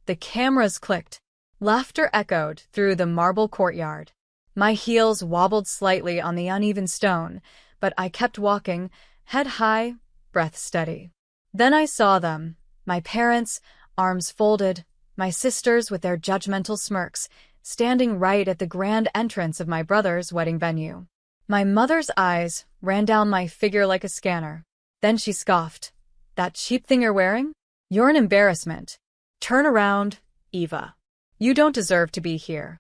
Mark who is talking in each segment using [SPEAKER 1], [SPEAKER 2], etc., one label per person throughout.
[SPEAKER 1] The cameras clicked. Laughter echoed through the marble courtyard. My heels wobbled slightly on the uneven stone, but I kept walking, head high, breath steady. Then I saw them, my parents, arms folded, my sisters with their judgmental smirks, standing right at the grand entrance of my brother's wedding venue. My mother's eyes ran down my figure like a scanner. Then she scoffed. "That cheap thing you're wearing? You're an embarrassment. Turn around, Eva. You don't deserve to be here."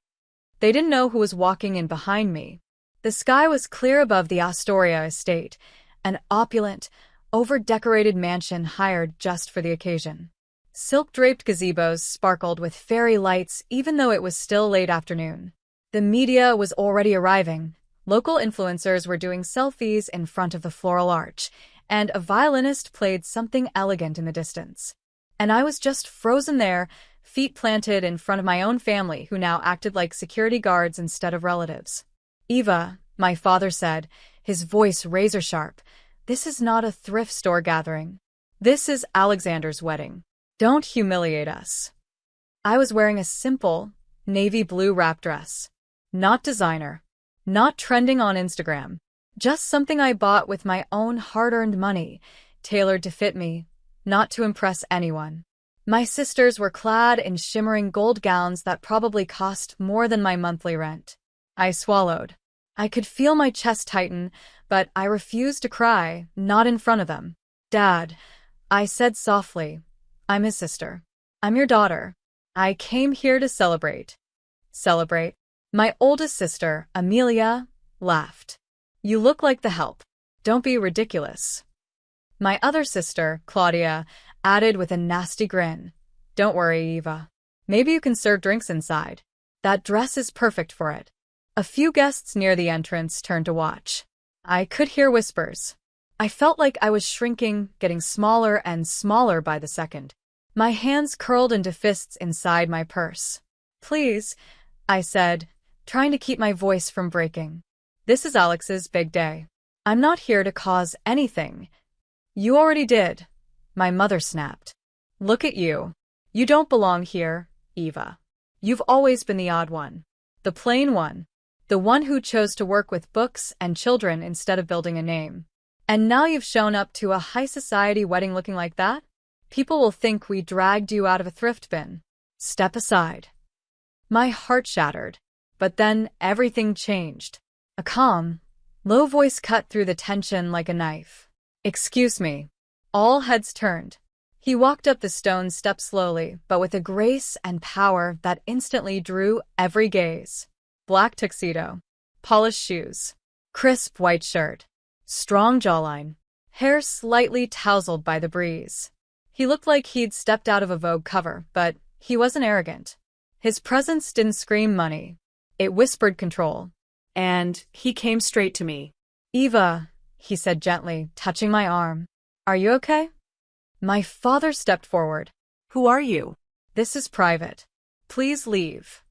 [SPEAKER 1] They didn't know who was walking in behind me. The sky was clear above the Astoria estate, an opulent, over-decorated mansion hired just for the occasion. Silk-draped gazebos sparkled with fairy lights even though it was still late afternoon. The media was already arriving. Local influencers were doing selfies in front of the floral arch, and a violinist played something elegant in the distance. And I was just frozen there, feet planted in front of my own family who now acted like security guards instead of relatives. "Eva," my father said, his voice razor-sharp, "this is not a thrift store gathering. This is Alexander's wedding. Don't humiliate us." I was wearing a simple, navy blue wrap dress. Not designer. Not trending on Instagram. Just something I bought with my own hard-earned money, tailored to fit me, not to impress anyone. My sisters were clad in shimmering gold gowns that probably cost more than my monthly rent. I swallowed. I could feel my chest tighten, but I refused to cry, not in front of them. "Dad," I said softly. "I'm his sister. I'm your daughter. I came here to celebrate." "Celebrate?" My oldest sister, Amelia, laughed. "You look like the help. Don't be ridiculous." My other sister, Claudia, added with a nasty grin. "Don't worry, Eva. Maybe you can serve drinks inside. That dress is perfect for it." A few guests near the entrance turned to watch. I could hear whispers. I felt like I was shrinking, getting smaller and smaller by the second. My hands curled into fists inside my purse. "Please," I said, trying to keep my voice from breaking. "This is Alex's big day. I'm not here to cause anything." "You already did," my mother snapped. "Look at you. You don't belong here, Eva. You've always been the odd one. The plain one. The one who chose to work with books and children instead of building a name. And now you've shown up to a high society wedding looking like that? People will think we dragged you out of a thrift bin. Step aside." My heart shattered. But then everything changed. A calm, low voice cut through the tension like a knife. "Excuse me." All heads turned. He walked up the stone steps slowly, but with a grace and power that instantly drew every gaze. Black tuxedo, polished shoes, crisp white shirt, strong jawline, hair slightly tousled by the breeze. He looked like he'd stepped out of a Vogue cover, but he wasn't arrogant. His presence didn't scream money. It whispered control. And he came straight to me. "Eva," he said gently, touching my arm. "Are you okay?" My father stepped forward.
[SPEAKER 2] "Who are you?"
[SPEAKER 1] "This is private. Please leave."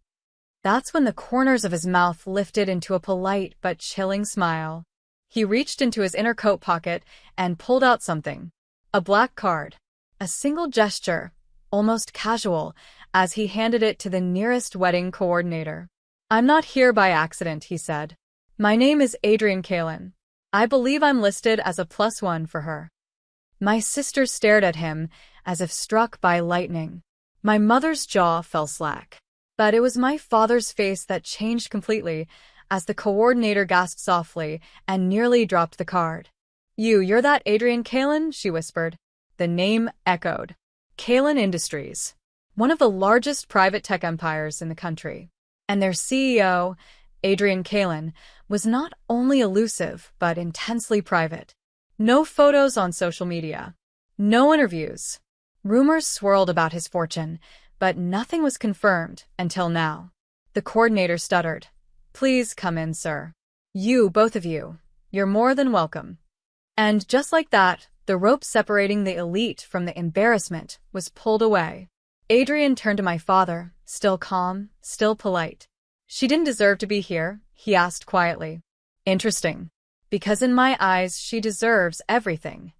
[SPEAKER 1] That's when the corners of his mouth lifted into a polite but chilling smile. He reached into his inner coat pocket and pulled out something. A black card. A single gesture, almost casual, as he handed it to the nearest wedding coordinator. "I'm not here by accident," he said. "My name is Adrian Kalin. I believe I'm listed as a +1 for her." My sister stared at him as if struck by lightning. My mother's jaw fell slack. But it was my father's face that changed completely as the coordinator gasped softly and nearly dropped the card. You're that Adrian Kalin?" she whispered. The name echoed. Kalin Industries, one of the largest private tech empires in the country. And their CEO, Adrian Kalin, was not only elusive but intensely private. No photos on social media. No interviews. Rumors swirled about his fortune, but nothing was confirmed until now. The coordinator stuttered. "Please come in, sir. You, both of you. You're more than welcome." And just like that, the rope separating the elite from the embarrassment was pulled away. Adrian turned to my father, still calm, still polite. "She didn't deserve to be here?" he asked quietly. "Interesting. Because in my eyes, she deserves everything."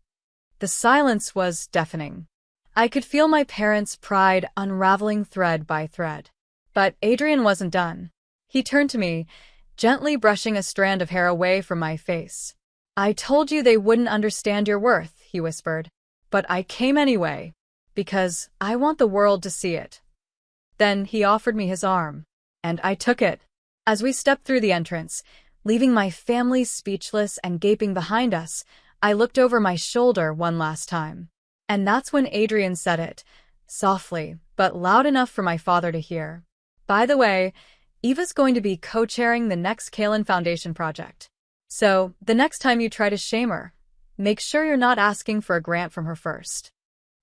[SPEAKER 1] The silence was deafening. I could feel my parents' pride unraveling thread by thread. But Adrian wasn't done. He turned to me, gently brushing a strand of hair away from my face. "I told you they wouldn't understand your worth," he whispered. "But I came anyway, because I want the world to see it." Then he offered me his arm, and I took it. As we stepped through the entrance, leaving my family speechless and gaping behind us, I looked over my shoulder one last time. And that's when Adrian said it, softly, but loud enough for my father to hear. "By the way, Eva's going to be co-chairing the next Kalen Foundation project. So, the next time you try to shame her, make sure you're not asking for a grant from her first."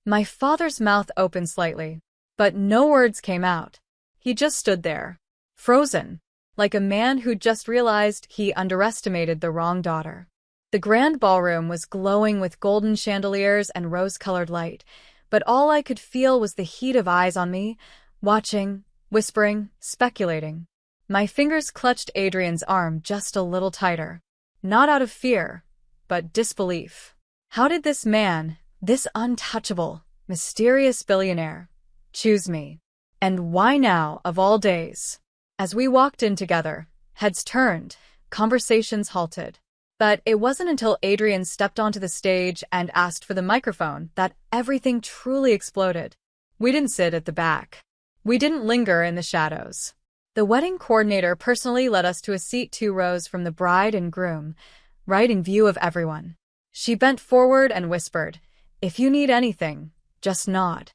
[SPEAKER 1] My father's mouth opened slightly, but no words came out. He just stood there, frozen, like a man who just realized he underestimated the wrong daughter. The grand ballroom was glowing with golden chandeliers and rose-colored light, but all I could feel was the heat of eyes on me, watching, whispering, speculating. My fingers clutched Adrian's arm just a little tighter, not out of fear, but disbelief. How did this man, this untouchable, mysterious billionaire, choose me? And why now, of all days? As we walked in together, heads turned, conversations halted. But it wasn't until Adrian stepped onto the stage and asked for the microphone that everything truly exploded. We didn't sit at the back. We didn't linger in the shadows. The wedding coordinator personally led us to a seat 2 rows from the bride and groom, right in view of everyone. She bent forward and whispered, "If you need anything, just nod."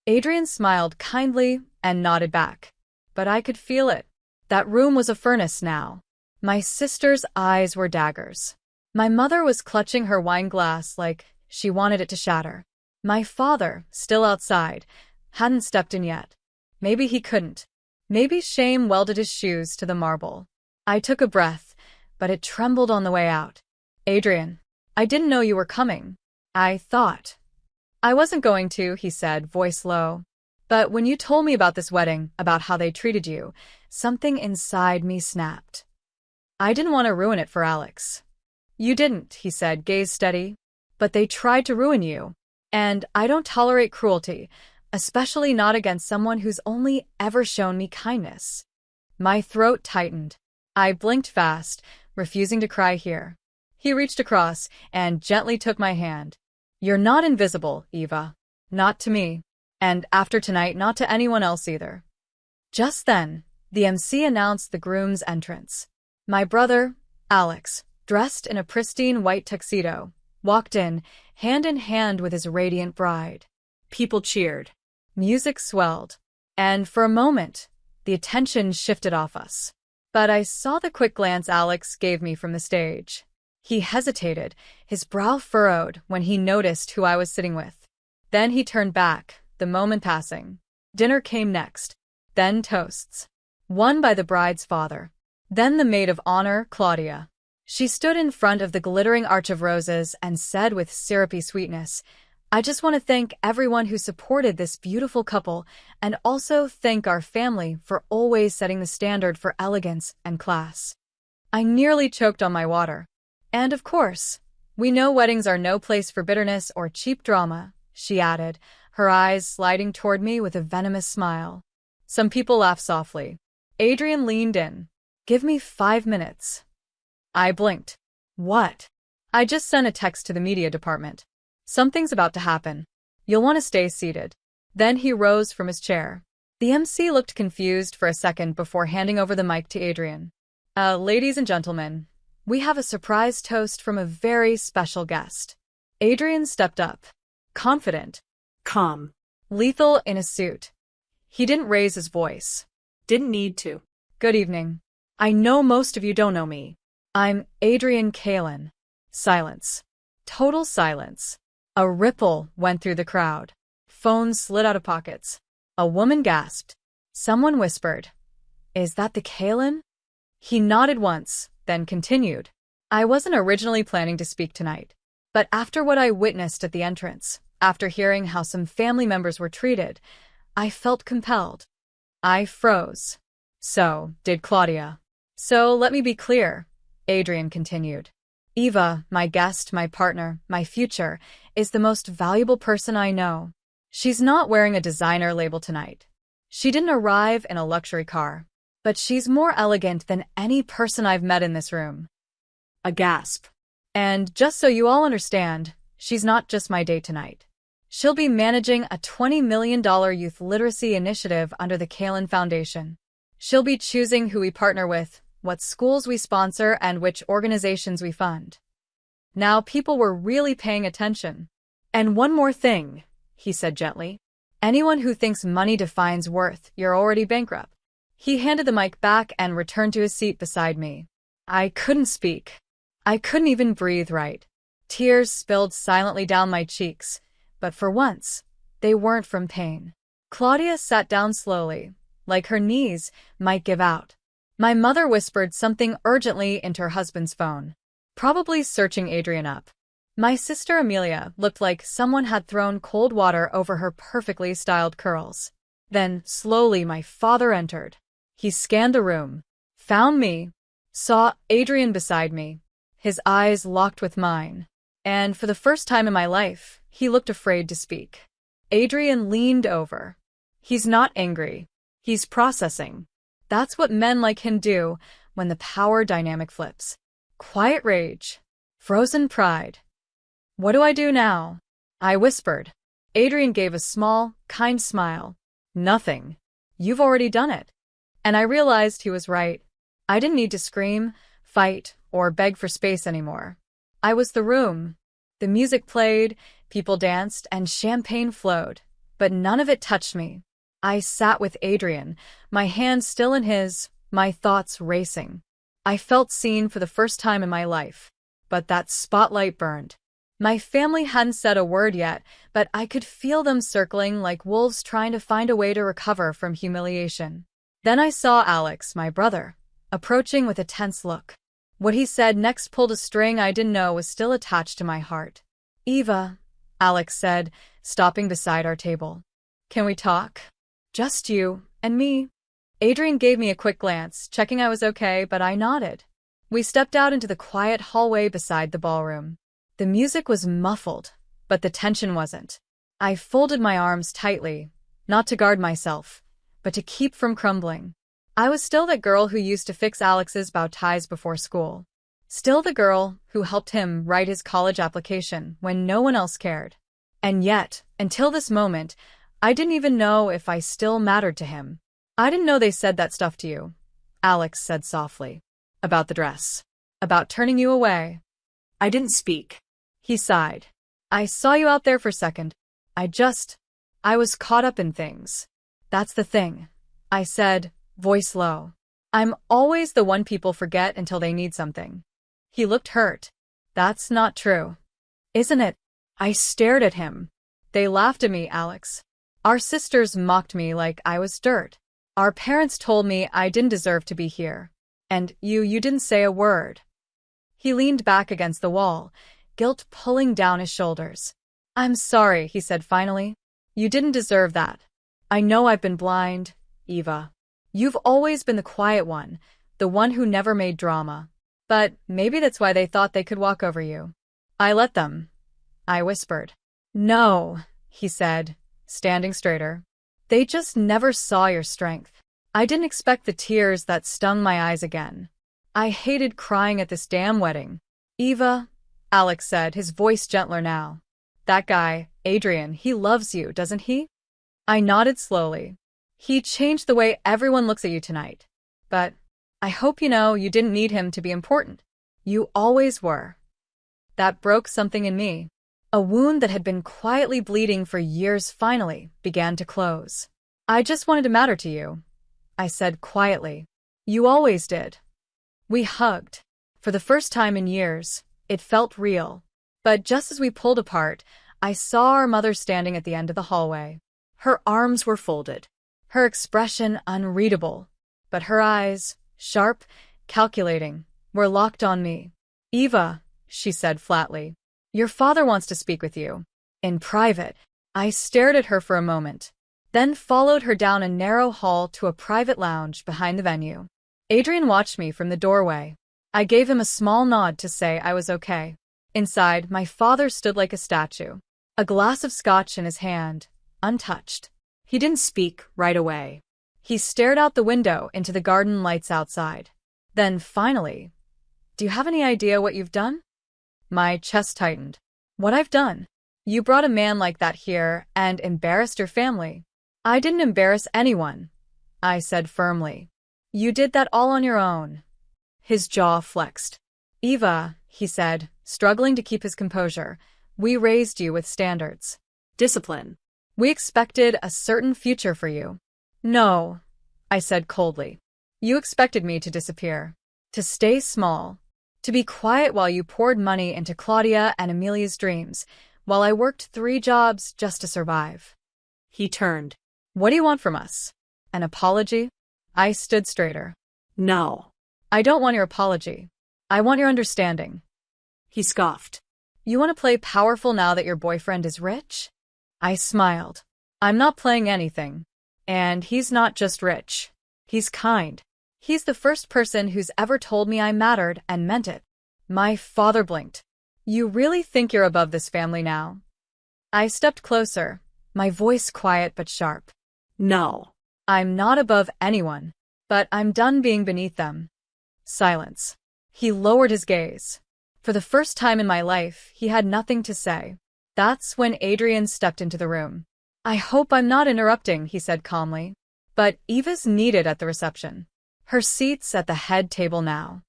[SPEAKER 1] Adrian smiled kindly and nodded back. But I could feel it. That room was a furnace now. My sister's eyes were daggers. My mother was clutching her wine glass like she wanted it to shatter. My father, still outside, hadn't stepped in yet. Maybe he couldn't. Maybe shame welded his shoes to the marble. I took a breath, but it trembled on the way out. "Adrian, I didn't know you were coming. I thought." "I wasn't going to," he said, voice low. "But when you told me about this wedding, about how they treated you, something inside me snapped. I didn't want to ruin it for Alex." "You didn't," he said, gaze steady. "But they tried to ruin you. And I don't tolerate cruelty, especially not against someone who's only ever shown me kindness." My throat tightened. I blinked fast, refusing to cry here. He reached across and gently took my hand. "You're not invisible, Eva. Not to me. And after tonight, not to anyone else either." Just then, the MC announced the groom's entrance. My brother, Alex, dressed in a pristine white tuxedo, walked in hand with his radiant bride. People cheered. Music swelled. And for a moment, the attention shifted off us. But I saw the quick glance Alex gave me from the stage. He hesitated, his brow furrowed when he noticed who I was sitting with. Then he turned back, the moment passing. Dinner came next, then toasts. One by the bride's father. Then the maid of honor, Claudia. She stood in front of the glittering arch of roses and said with syrupy sweetness, "I just want to thank everyone who supported this beautiful couple and also thank our family for always setting the standard for elegance and class." I nearly choked on my water. "And of course, we know weddings are no place for bitterness or cheap drama," she added, her eyes sliding toward me with a venomous smile. Some people laughed softly. Adrian leaned in. "Give me 5 minutes." I blinked. "What?" "I just sent a text to the media department. Something's about to happen. You'll want to stay seated." Then he rose from his chair. The MC looked confused for a second before handing over the mic to Adrian. Ladies and gentlemen, we have a surprise toast from a very special guest." Adrian stepped up. Confident.
[SPEAKER 2] Calm.
[SPEAKER 1] Lethal in a suit. He didn't raise his voice.
[SPEAKER 2] Didn't need to.
[SPEAKER 1] "Good evening. I know most of you don't know me. I'm Adrian Kalen." Silence. Total silence. A ripple went through the crowd. Phones slid out of pockets. A woman gasped. Someone whispered, "Is that the Kalen?" He nodded once, then continued. "I wasn't originally planning to speak tonight. But after what I witnessed at the entrance, after hearing how some family members were treated, I felt compelled." I froze. So did Claudia. "So let me be clear," Adrian continued. "Eva, my guest, my partner, my future, is the most valuable person I know. She's not wearing a designer label tonight. She didn't arrive in a luxury car. But she's more elegant than any person I've met in this room.
[SPEAKER 2] A gasp.
[SPEAKER 1] And just so you all understand, she's not just my date tonight. She'll be managing a $20 million youth literacy initiative under the Kalin Foundation. She'll be choosing who we partner with, what schools we sponsor, and which organizations we fund. Now people were really paying attention. And one more thing, he said gently. Anyone who thinks money defines worth, you're already bankrupt. He handed the mic back and returned to his seat beside me. I couldn't speak. I couldn't even breathe right. Tears spilled silently down my cheeks, but for once, they weren't from pain. Claudia sat down slowly, like her knees might give out. My mother whispered something urgently into her husband's phone, probably searching Adrian up. My sister Amelia looked like someone had thrown cold water over her perfectly styled curls. Then, slowly, my father entered. He scanned the room, found me, saw Adrian beside me, his eyes locked with mine, and for the first time in my life, he looked afraid to speak. Adrian leaned over. He's not angry. He's processing. That's what men like him do when the power dynamic flips. Quiet rage. Frozen pride. What do I do now? I whispered. Adrian gave a small, kind smile. Nothing. You've already done it. And I realized he was right. I didn't need to scream, fight, or beg for space anymore. I was the room. The music played, people danced, and champagne flowed. But none of it touched me. I sat with Adrian, my hand still in his, my thoughts racing. I felt seen for the first time in my life. But that spotlight burned. My family hadn't said a word yet, but I could feel them circling like wolves trying to find a way to recover from humiliation. Then I saw Alex, my brother, approaching with a tense look. What he said next pulled a string I didn't know was still attached to my heart. Eva, Alex said, stopping beside our table. Can we talk? Just you and me. Adrian gave me a quick glance, checking I was okay, but I nodded. We stepped out into the quiet hallway beside the ballroom. The music was muffled, but the tension wasn't. I folded my arms tightly, not to guard myself, but to keep from crumbling. I was still that girl who used to fix Alex's bow ties before school. Still the girl who helped him write his college application when no one else cared. And yet, until this moment, I didn't even know if I still mattered to him. I didn't know they said that stuff to you, Alex said softly. About the dress. About turning you away.
[SPEAKER 2] I didn't speak.
[SPEAKER 1] He sighed. I saw you out there for a second. I was caught up in things. That's the thing, I said, voice low. I'm always the one people forget until they need something. He looked hurt. That's not true. Isn't it? I stared at him. They laughed at me, Alex. Our sisters mocked me like I was dirt. Our parents told me I didn't deserve to be here. And you didn't say a word. He leaned back against the wall, guilt pulling down his shoulders. I'm sorry, he said finally. You didn't deserve that. I know I've been blind, Eva. You've always been the quiet one, the one who never made drama. But maybe that's why they thought they could walk over you. I let them, I whispered. No, he said, standing straighter. They just never saw your strength. I didn't expect the tears that stung my eyes again. I hated crying at this damn wedding. Eva, Alex said, his voice gentler now. That guy, Adrian, he loves you, doesn't he? I nodded slowly. He changed the way everyone looks at you tonight. But I hope you know you didn't need him to be important. You always were. That broke something in me. A wound that had been quietly bleeding for years finally began to close. I just wanted to matter to you, I said quietly. You always did. We hugged. For the first time in years, it felt real. But just as we pulled apart, I saw our mother standing at the end of the hallway. Her arms were folded, her expression unreadable, but her eyes, sharp, calculating, were locked on me. Eva, she said flatly, your father wants to speak with you. In private. I stared at her for a moment, then followed her down a narrow hall to a private lounge behind the venue. Adrian watched me from the doorway. I gave him a small nod to say I was okay. Inside, my father stood like a statue, a glass of scotch in his hand, untouched.
[SPEAKER 2] He didn't speak right away.
[SPEAKER 1] He stared out the window into the garden lights outside. Then finally, "Do you have any idea what you've done?" My chest tightened. "What I've done? You brought a man like that here and embarrassed your family." "I didn't embarrass anyone," I said firmly. "You did that all on your own." His jaw flexed. "Eva," he said, struggling to keep his composure, "we raised you with standards.
[SPEAKER 2] Discipline.
[SPEAKER 1] We expected a certain future for you." "No," I said coldly. "You expected me to disappear, to stay small, to be quiet while you poured money into Claudia and Amelia's dreams, while I worked 3 jobs just to survive."
[SPEAKER 2] He turned.
[SPEAKER 1] "What do you want from us? An apology?" I stood straighter.
[SPEAKER 2] No.
[SPEAKER 1] "I don't want your apology. I want your understanding."
[SPEAKER 2] He scoffed.
[SPEAKER 1] "You want to play powerful now that your boyfriend is rich?" I smiled. "I'm not playing anything. And he's not just rich. He's kind. He's the first person who's ever told me I mattered and meant it." My father blinked. "You really think you're above this family now?" I stepped closer, my voice quiet but sharp.
[SPEAKER 2] No.
[SPEAKER 1] "I'm not above anyone, but I'm done being beneath them." Silence. He lowered his gaze. For the first time in my life, he had nothing to say. That's when Adrian stepped into the room. "I hope I'm not interrupting," he said calmly. But Eva's needed at the reception. Her seat's at the head table now.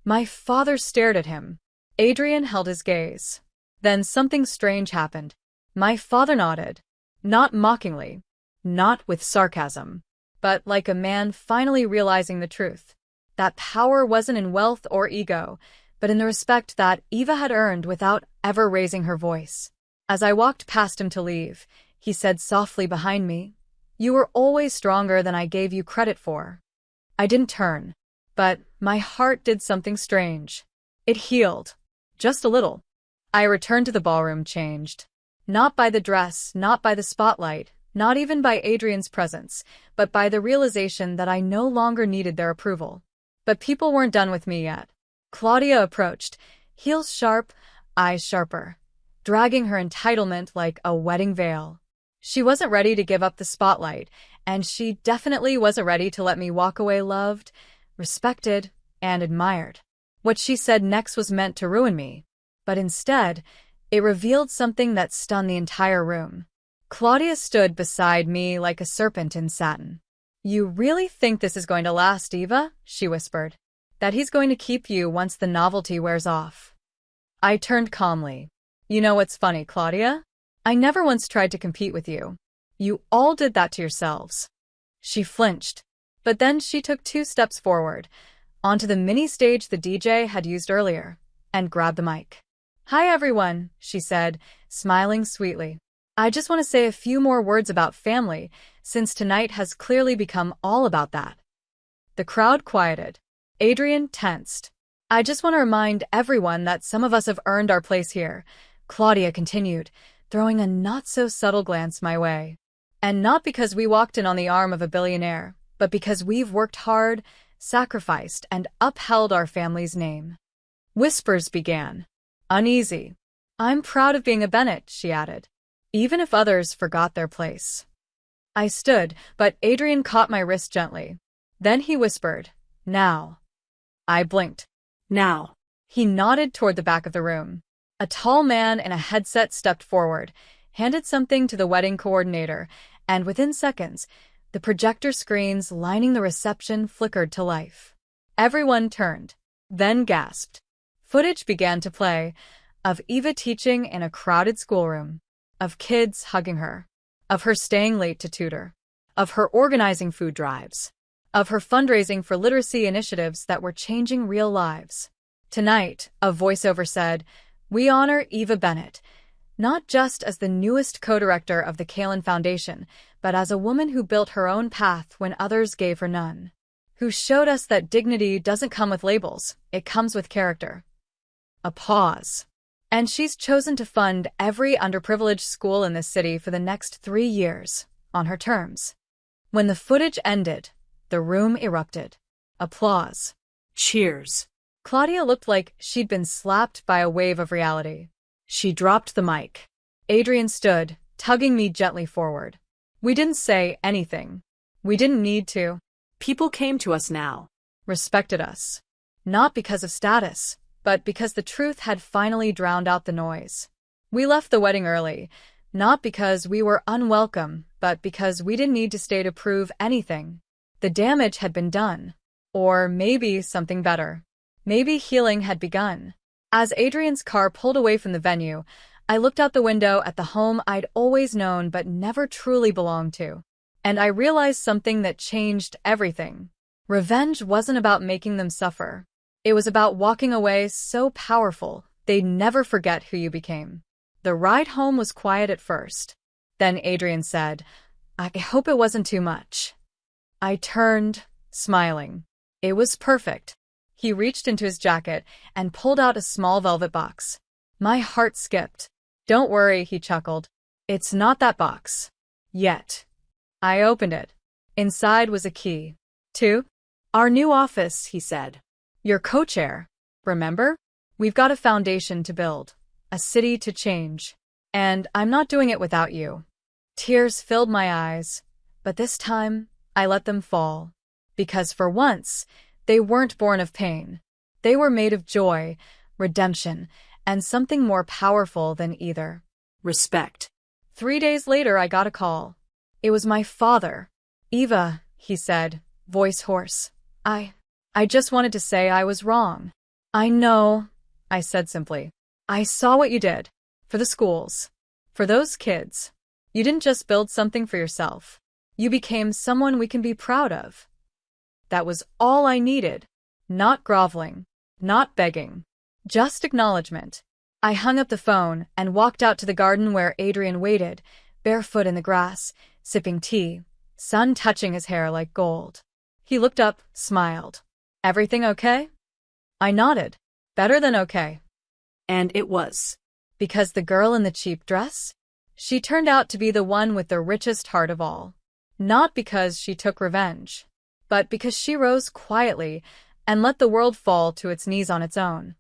[SPEAKER 1] My father stared at him. Adrian held his gaze. Then something strange happened. My father nodded. Not mockingly. Not with sarcasm. But like a man finally realizing the truth. That power wasn't in wealth or ego, but in the respect that Eva had earned without ever raising her voice. As I walked past him to leave, he said softly behind me, "You were always stronger than I gave you credit for." I didn't turn, but my heart did something strange. It healed. Just a little. I returned to the ballroom changed. Not by the dress, not by the spotlight, not even by Adrian's presence, but by the realization that I no longer needed their approval. But people weren't done with me yet. Claudia approached, heels sharp, eyes sharper, dragging her entitlement like a wedding veil. She wasn't ready to give up the spotlight, and she definitely wasn't ready to let me walk away loved, respected, and admired. What she said next was meant to ruin me, but instead, it revealed something that stunned the entire room. Claudia stood beside me like a serpent in satin. "You really think this is going to last, Eva?" she whispered. "That he's going to keep you once the novelty wears off?" I turned calmly. "You know what's funny, Claudia? I never once tried to compete with you. You all did that to yourselves." She flinched, but then she took 2 steps forward, onto the mini stage the DJ had used earlier, and grabbed the mic. "Hi everyone," she said, smiling sweetly. "I just want to say a few more words about family, since tonight has clearly become all about that." The crowd quieted. Adrian tensed. "I just want to remind everyone that some of us have earned our place here," Claudia continued, throwing a not-so-subtle glance my way. "And not because we walked in on the arm of a billionaire, but because we've worked hard, sacrificed, and upheld our family's name." Whispers began. Uneasy. "I'm proud of being a Bennett," she added, "even if others forgot their place." I stood, but Adrian caught my wrist gently. Then he whispered, "Now." I blinked.
[SPEAKER 2] Now.
[SPEAKER 1] He nodded toward the back of the room. A tall man in a headset stepped forward, handed something to the wedding coordinator, and within seconds, the projector screens lining the reception flickered to life. Everyone turned, then gasped. Footage began to play, of Eva teaching in a crowded schoolroom, of kids hugging her, of her staying late to tutor, of her organizing food drives, of her fundraising for literacy initiatives that were changing real lives. Tonight, a voiceover said, "We honor Eva Bennett, not just as the newest co-director of the Kalin Foundation, but as a woman who built her own path when others gave her none, who showed us that dignity doesn't come with labels, it comes with character." A pause. "And she's chosen to fund every underprivileged school in this city for the next 3 years, on her terms." When the footage ended, the room erupted. Applause.
[SPEAKER 2] Cheers.
[SPEAKER 1] Claudia looked like she'd been slapped by a wave of reality. She dropped the mic. Adrian stood, tugging me gently forward. We didn't say anything. We didn't need to.
[SPEAKER 2] People came to us now.
[SPEAKER 1] Respected us. Not because of status, but because the truth had finally drowned out the noise. We left the wedding early, not because we were unwelcome, but because we didn't need to stay to prove anything. The damage had been done. Or maybe something better. Maybe healing had begun. As Adrian's car pulled away from the venue, I looked out the window at the home I'd always known but never truly belonged to. And I realized something that changed everything. Revenge wasn't about making them suffer. It was about walking away so powerful they'd never forget who you became. The ride home was quiet at first. Then Adrian said, "I hope it wasn't too much." I turned, smiling. It was perfect. He reached into his jacket and pulled out a small velvet box. My heart skipped. "Don't worry," he chuckled. "It's not that box. Yet." I opened it. Inside was a key. "To our new office," he said. "Your co-chair. Remember? We've got a foundation to build. A city to change. And I'm not doing it without you." Tears filled my eyes, but this time I let them fall. Because for once, they weren't born of pain. They were made of joy, redemption, and something more powerful than either.
[SPEAKER 2] Respect.
[SPEAKER 1] 3 days later, I got a call. It was my father. "Eva," he said, voice hoarse. I just wanted to say I was wrong." "I know," I said simply. "I saw what you did. For the schools. For those kids. You didn't just build something for yourself. You became someone we can be proud of." That was all I needed. Not groveling. Not begging. Just acknowledgement. I hung up the phone and walked out to the garden where Adrian waited, barefoot in the grass, sipping tea, sun touching his hair like gold. He looked up, smiled. "Everything okay?" I nodded. "Better than okay."
[SPEAKER 2] And it was.
[SPEAKER 1] Because the girl in the cheap dress? She turned out to be the one with the richest heart of all. Not because she took revenge, but because she rose quietly and let the world fall to its knees on its own.